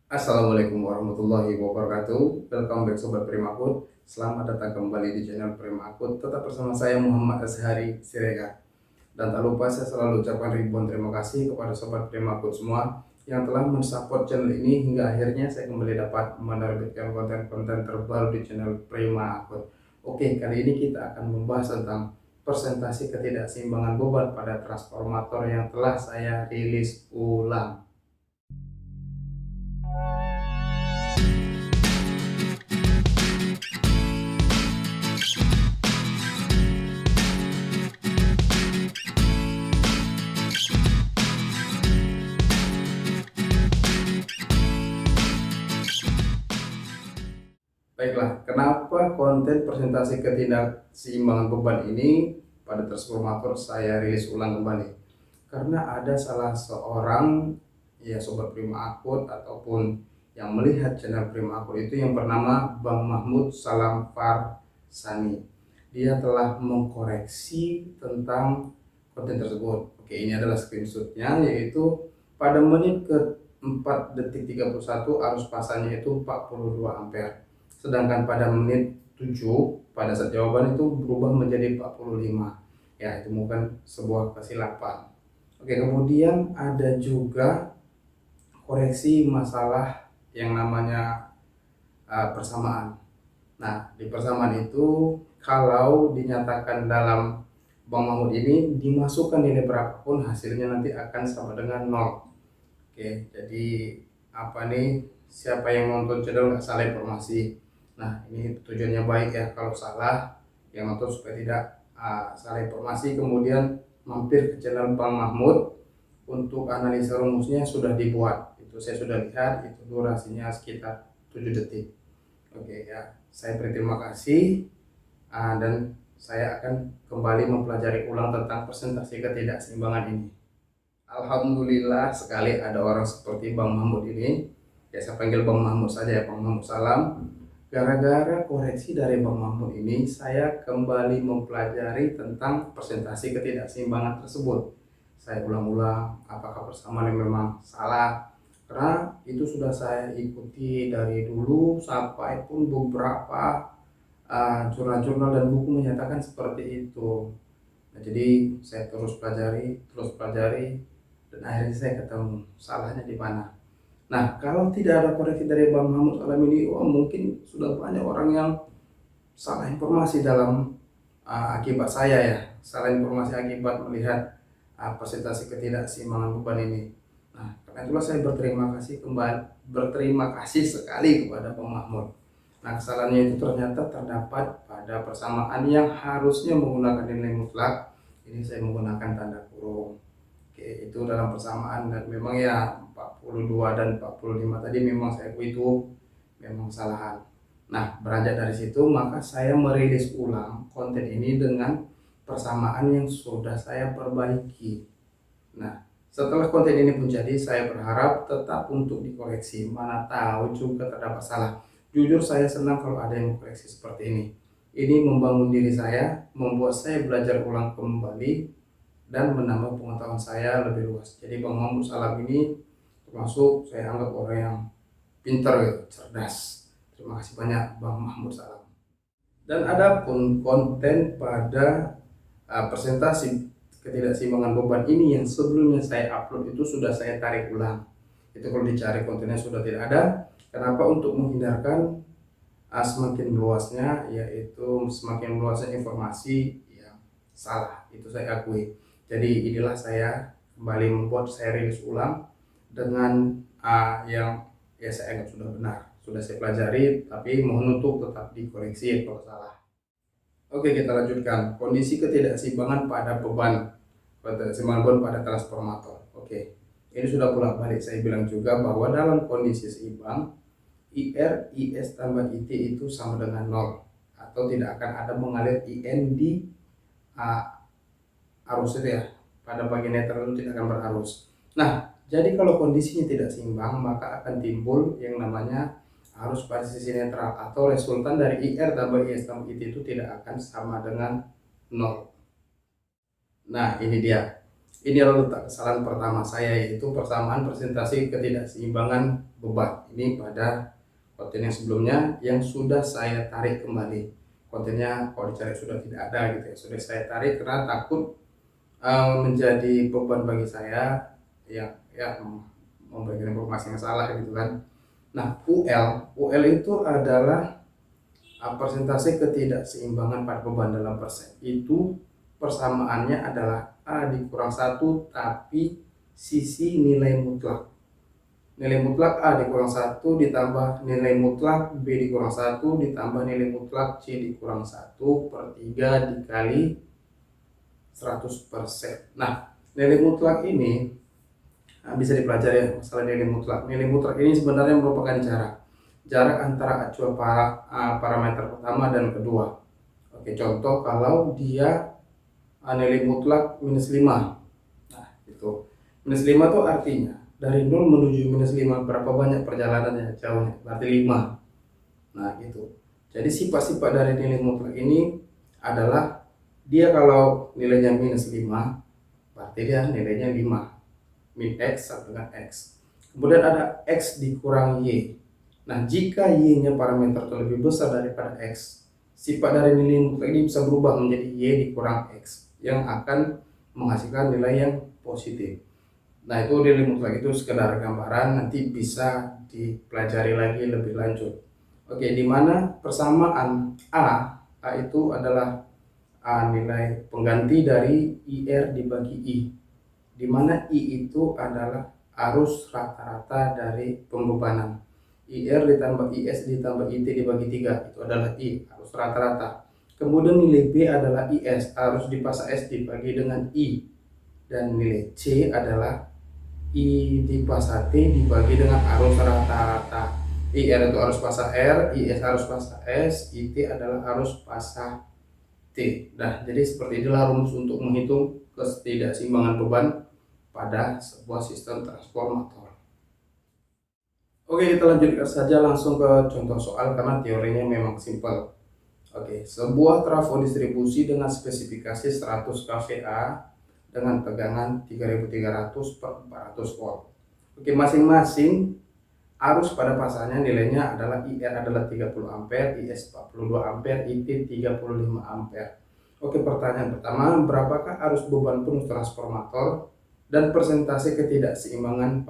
Assalamualaikum warahmatullahi wabarakatuh. Welcome back Sobat Primakut. Selamat datang kembali di channel Primakut. Tetap bersama saya Muhammad Azhari Siregar. Dan tak lupa saya selalu ucapkan ribuan terima kasih kepada Sobat Primakut semua yang telah mensupport channel ini hingga akhirnya saya kembali dapat menerbitkan konten-konten terbaru di channel Primakut. Oke, kali ini kita akan membahas tentang persentase ketidakseimbangan beban pada transformator yang telah saya rilis ulang. Baiklah, kenapa konten presentasi ketidakseimbangan beban ini pada transformator saya rilis ulang kembali? Karena ada salah seorang ya Sobat Prima Akut ataupun yang melihat channel Prima Akut itu yang bernama Bang Mahmud Salam Farsani. Dia telah mengkoreksi tentang konten tersebut. Oke, ini adalah screenshotnya, yaitu pada menit ke 4 detik 31 arus pasarnya itu 42 ampere. Sedangkan pada menit 7 pada saat jawaban itu berubah menjadi 45. Ya, itu bukan sebuah kesilapan. Oke, kemudian ada juga koreksi masalah yang namanya persamaan. Nah, di persamaan itu kalau dinyatakan dalam Bang Mahmud ini dimasukkan nilai berapapun hasilnya nanti akan sama dengan 0. Oke, jadi apa nih, siapa yang nonton channel nggak salah informasi. Nah, ini tujuannya baik ya, kalau salah yang nonton supaya tidak salah informasi. Kemudian mampir ke channel Bang Mahmud, untuk analisa rumusnya sudah dibuat. Itu saya sudah lihat, itu durasinya sekitar 7 detik. Oke ya, saya berterima kasih dan saya akan kembali mempelajari ulang tentang presentasi ketidakseimbangan ini. Alhamdulillah sekali ada orang seperti Bang Mahmud ini. Ya, saya panggil Bang Mahmud saja ya, Bang Mahmud Salam. Gara-gara koreksi dari Bang Mahmud ini, saya kembali mempelajari tentang presentasi ketidakseimbangan tersebut. Saya ulang-ulang apakah persamaan yang memang salah. Karena itu sudah saya ikuti dari dulu sampai pun beberapa jurnal-jurnal dan buku menyatakan seperti itu. Nah, jadi saya terus pelajari, dan akhirnya saya ketemu salahnya di mana. Nah, kalau tidak ada koreksi dari Bang Mahmud Salam ini, mungkin sudah banyak orang yang salah informasi dalam akibat saya ya, salah informasi akibat melihat presentasi ketidakseimbangan beban ini. Nah, karena itulah saya berterima kasih sekali kepada Bang Mahmud. Nah, kesalahannya itu ternyata terdapat pada persamaan yang harusnya menggunakan nilai mutlak. Ini saya menggunakan tanda kurung. Oke, itu dalam persamaan, dan memang ya 42 dan 45 tadi memang saya akui itu memang kesalahan. Nah, beranjak dari situ maka saya merilis ulang konten ini dengan persamaan yang sudah saya perbaiki. Nah, setelah konten ini pun jadi, saya berharap tetap untuk dikoreksi. Mana tahu juga terdapat salah. Jujur saya senang kalau ada yang mengkoreksi seperti ini. Ini membangun diri saya, membuat saya belajar ulang kembali dan menambah pengetahuan saya lebih luas. Jadi Bang Mahmud Salam ini termasuk saya anggap orang yang pintar gitu, cerdas. Terima kasih banyak Bang Mahmud Salam. Dan adapun konten pada presentasi ketidakseimbangan beban ini yang sebelumnya saya upload itu sudah saya tarik ulang. Itu kalau dicari kontennya sudah tidak ada. Kenapa? Untuk menghindarkan semakin luasnya, yaitu semakin luasnya informasi yang salah. Itu saya akui. Jadi inilah saya kembali membuat, saya rilis ulang dengan yang ya saya anggap sudah benar, sudah saya pelajari, tapi mohon untuk tetap dikoreksi kalau salah. Oke, kita lanjutkan. Kondisi ketidakseimbangan pada beban, ketidakseimbangan beban pada transformator. Oke, ini sudah bolak-balik saya bilang juga bahwa dalam kondisi seimbang, IR, IS tambah IT itu sama dengan 0, atau tidak akan ada mengalir IN di arus itu ya, pada bagian netral itu tidak akan berarus. Nah, jadi kalau kondisinya tidak seimbang maka akan timbul yang namanya arus pada sisi netral, atau resultan dari IR tambah IS tambah IT itu tidak akan sama dengan 0. Nah, ini dia. Ini adalah letak kesalahan pertama saya, yaitu persamaan presentasi ketidakseimbangan beban. Ini pada konten yang sebelumnya yang sudah saya tarik kembali. Kontennya kalau dicari sudah tidak ada gitu ya, sudah saya tarik karena takut menjadi beban bagi saya yang memberikan informasi yang salah gitu kan. Nah, UL itu adalah persentase ketidakseimbangan pada beban dalam persen. Itu persamaannya adalah A dikurang 1 tapi sisi nilai mutlak. Nilai mutlak A dikurang 1 ditambah nilai mutlak B dikurang 1 ditambah nilai mutlak C dikurang 1 per 3 dikali 100%. Nah, nilai mutlak ini bisa dipelajari masalah nilai mutlak. Nilai mutlak ini sebenarnya merupakan jarak antara acuan parameter pertama dan kedua. Oke, contoh kalau dia nilai mutlak minus 5. Nah, itu. Minus 5 itu artinya dari 0 menuju minus 5 berapa banyak perjalanannya, jauhnya, berarti 5. Nah, gitu. Jadi sifat-sifat dari nilai mutlak ini adalah dia kalau nilainya minus 5, berarti dia nilainya 5. Min X sama dengan X. Kemudian ada X dikurang Y. Nah, jika Y-nya parameter lebih besar daripada X, sifat dari nilai mutlak ini bisa berubah menjadi Y dikurang X yang akan menghasilkan nilai yang positif. Nah, itu nilai mutlak itu sekedar gambaran, nanti bisa dipelajari lagi lebih lanjut. Oke, di mana persamaan A itu adalah nilai pengganti dari IR dibagi I, di mana I itu adalah arus rata-rata dari pembebanan. IR ditambah IS ditambah IT dibagi 3, itu adalah I, arus rata-rata. Kemudian nilai B adalah IS, arus di fasa S dibagi dengan I. Dan nilai C adalah I di fasa T dibagi dengan arus rata-rata. IR itu arus fasa R, IS arus fasa S, IT adalah arus fasa T. Nah, jadi seperti inilah rumus untuk menghitung ketidakseimbangan beban pada sebuah sistem transformator. Oke, kita lanjutkan saja langsung ke contoh soal karena teorinya memang simpel. Oke, sebuah trafo distribusi dengan spesifikasi 100 kVA dengan tegangan 3300 per 400 volt. Oke, masing-masing arus pada pasalnya nilainya adalah IR adalah 30 ampere, IS 42 ampere, IT 35 ampere. Oke, pertanyaan pertama, berapakah arus beban penuh transformator dan persentase ketidakseimbangan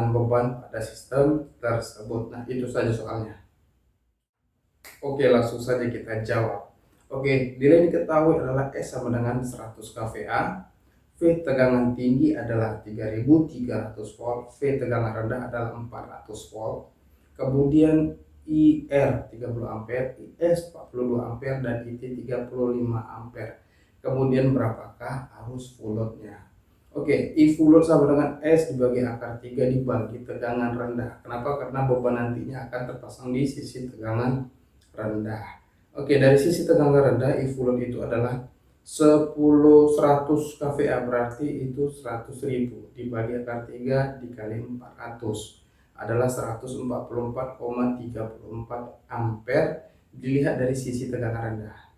beban pada sistem tersebut. Nah, itu saja soalnya. Oke, langsung saja kita jawab. Oke, nilai diketahui adalah S sama dengan 100 kVA, V tegangan tinggi adalah 3300 volt, V tegangan rendah adalah 400 volt. Kemudian IR 30 ampere, IS 42 ampere dan IT 35 ampere. Kemudian berapakah arus full load-nya? Oke, I full load sama dengan S dibagi akar 3 dibagi tegangan rendah. Kenapa? Karena beban nantinya akan terpasang di sisi tegangan rendah. Oke, dari sisi tegangan rendah I full load itu adalah 100 kVA, berarti itu 100.000 dibagi akar 3 dikali 400 adalah 144,34 ampere dilihat dari sisi tegangan rendah.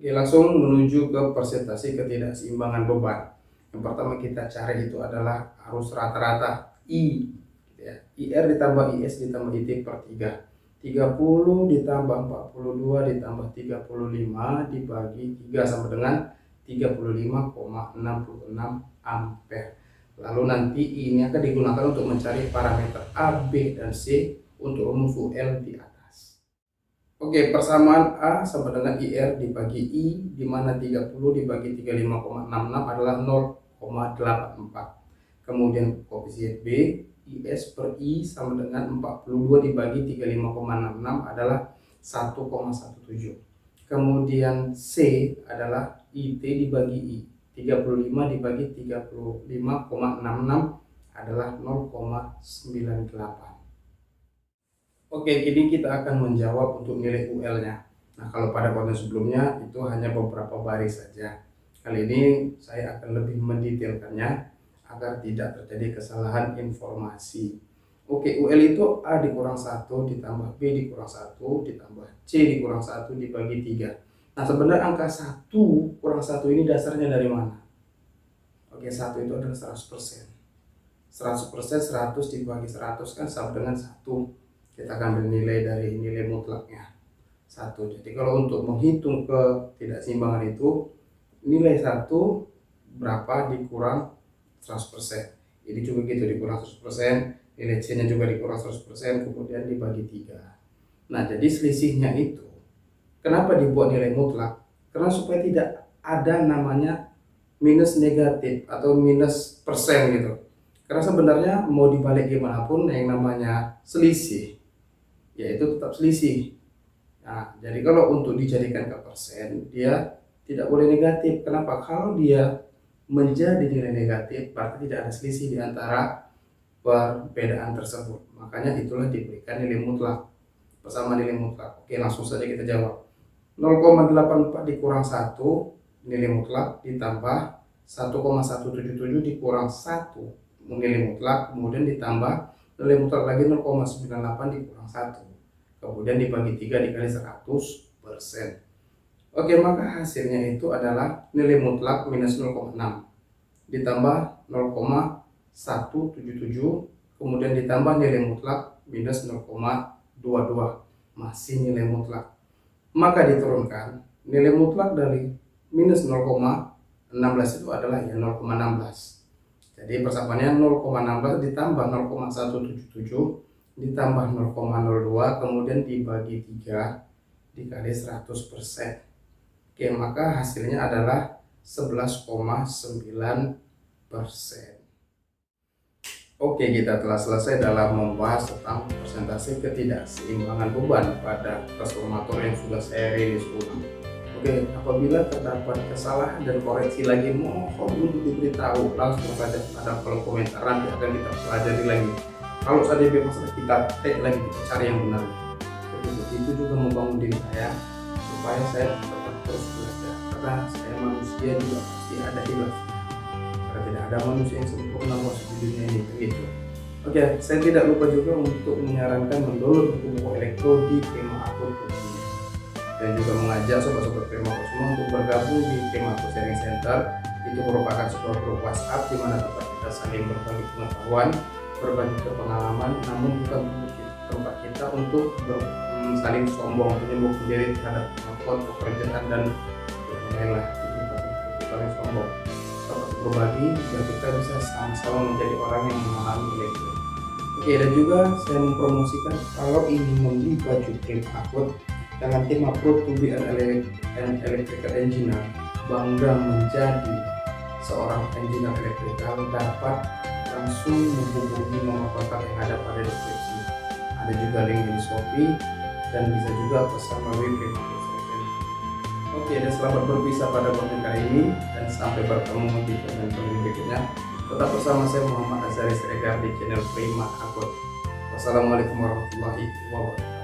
Oke, langsung menuju ke persentase ketidakseimbangan beban. Yang pertama kita cari itu adalah arus rata-rata I, ya. IR ditambah IS ditambah IT per 3. 30 ditambah 42 ditambah 35 dibagi 3 sama dengan 35,66 ampere. Lalu nanti ini akan digunakan untuk mencari parameter A, B, dan C untuk rumus UL di atas. Oke, persamaan A sama dengan IR dibagi I, di mana 30 dibagi 35,66 adalah 0,84. Kemudian koefisien B IS per I sama dengan 42 dibagi 35,66 adalah 1,17. Kemudian C adalah IT dibagi I. 35 dibagi 35,66 adalah 0,98. Oke, kini kita akan menjawab untuk nilai UL-nya. Nah, kalau pada konten sebelumnya itu hanya beberapa baris saja. Kali ini saya akan lebih mendetailkannya agar tidak terjadi kesalahan informasi. Oke, UL itu A dikurang 1 ditambah B dikurang 1 ditambah C dikurang 1 dibagi 3. Nah, sebenarnya angka 1 kurang 1 ini dasarnya dari mana? Oke, 1 itu adalah 100%. 100% 100 dibagi 100 kan sama dengan 1. Kita akan bernilai dari nilai mutlaknya 1. Jadi kalau untuk menghitung ketidakseimbangan itu, nilai 1 berapa dikurang 100%. Ini juga gitu, dikurang 100%, nilai C-nya juga dikurang 100%, kemudian dibagi 3. Nah, jadi selisihnya itu, kenapa dibuat nilai mutlak? Karena supaya tidak ada namanya minus negatif atau minus persen gitu. Karena sebenarnya mau dibalik gimana pun yang namanya selisih, yaitu tetap selisih. Nah, jadi kalau untuk dijadikan ke persen, dia tidak boleh negatif. Kenapa? Kalau dia menjadi nilai negatif, berarti tidak ada selisih di antara perbedaan tersebut. Makanya itulah diberikan nilai mutlak, bersama nilai mutlak. Oke, langsung saja kita jawab. 0,84 dikurang 1 nilai mutlak ditambah 1,177 dikurang 1 nilai mutlak, kemudian ditambah nilai mutlak lagi 0,98 dikurang 1, kemudian dibagi 3 dikali 100%. Oke, maka hasilnya itu adalah nilai mutlak minus 0,6 ditambah 0,177, kemudian ditambah nilai mutlak minus 0,22, masih nilai mutlak. Maka diturunkan nilai mutlak dari minus 0,16 itu adalah ya 0,16. Jadi persamaannya 0,16 ditambah 0,177 ditambah 0,02 kemudian dibagi 3 dikali 100%. Oke, maka hasilnya adalah 11,9%. Oke, kita telah selesai dalam membahas tentang persentase ketidakseimbangan beban pada transformator yang sudah saya rilis ulang. Oke, apabila terdapat kesalahan dan koreksi lagi, mohon untuk diberitahu langsung saja pada kolom komentar, nanti akan kita pelajari lagi. Kalau ada masalah, kita tag lagi, kita cari yang benar. Itu juga membangun diri saya supaya saya tetap terus belajar, karena saya manusia juga pasti ada hilafnya. Karena tidak ada manusia yang sempurna di dunia ini begitu. Oke, saya tidak lupa juga untuk menyarankan mendownload buku elektro di Prima Akun, dan juga mengajak sobat-sobat Primaco semua untuk bergabung di Primaco Sharing Center. Itu merupakan sebuah grup WhatsApp di mana tempat kita saling berbagi pengetahuan, berbagi pengalaman, namun bukan tempat kita untuk saling sombong, menyebut diri terhadap kemampuan pekerjaan dan lain-lain. Saling sombong, tempat berbagi biar kita bisa sama-sama menjadi orang yang memahami elektro. Oke, dan juga saya mempromosikan kalau ingin membeli baju Primaco dengan tema Proud to be an electrical engineer, bangga menjadi seorang engineer elektrikal, dapat langsung menghubungi nomor kontak yang ada pada deskripsi. Ada juga link di Shopee dan bisa juga pesan melalui Primaco Solution. Oke, dan selamat berpisah pada konten kali ini dan sampai bertemu di konten berikutnya. Tetap bersama saya Muhammad Azhari Siregar di channel Primaco. Wassalamualaikum warahmatullahi wabarakatuh.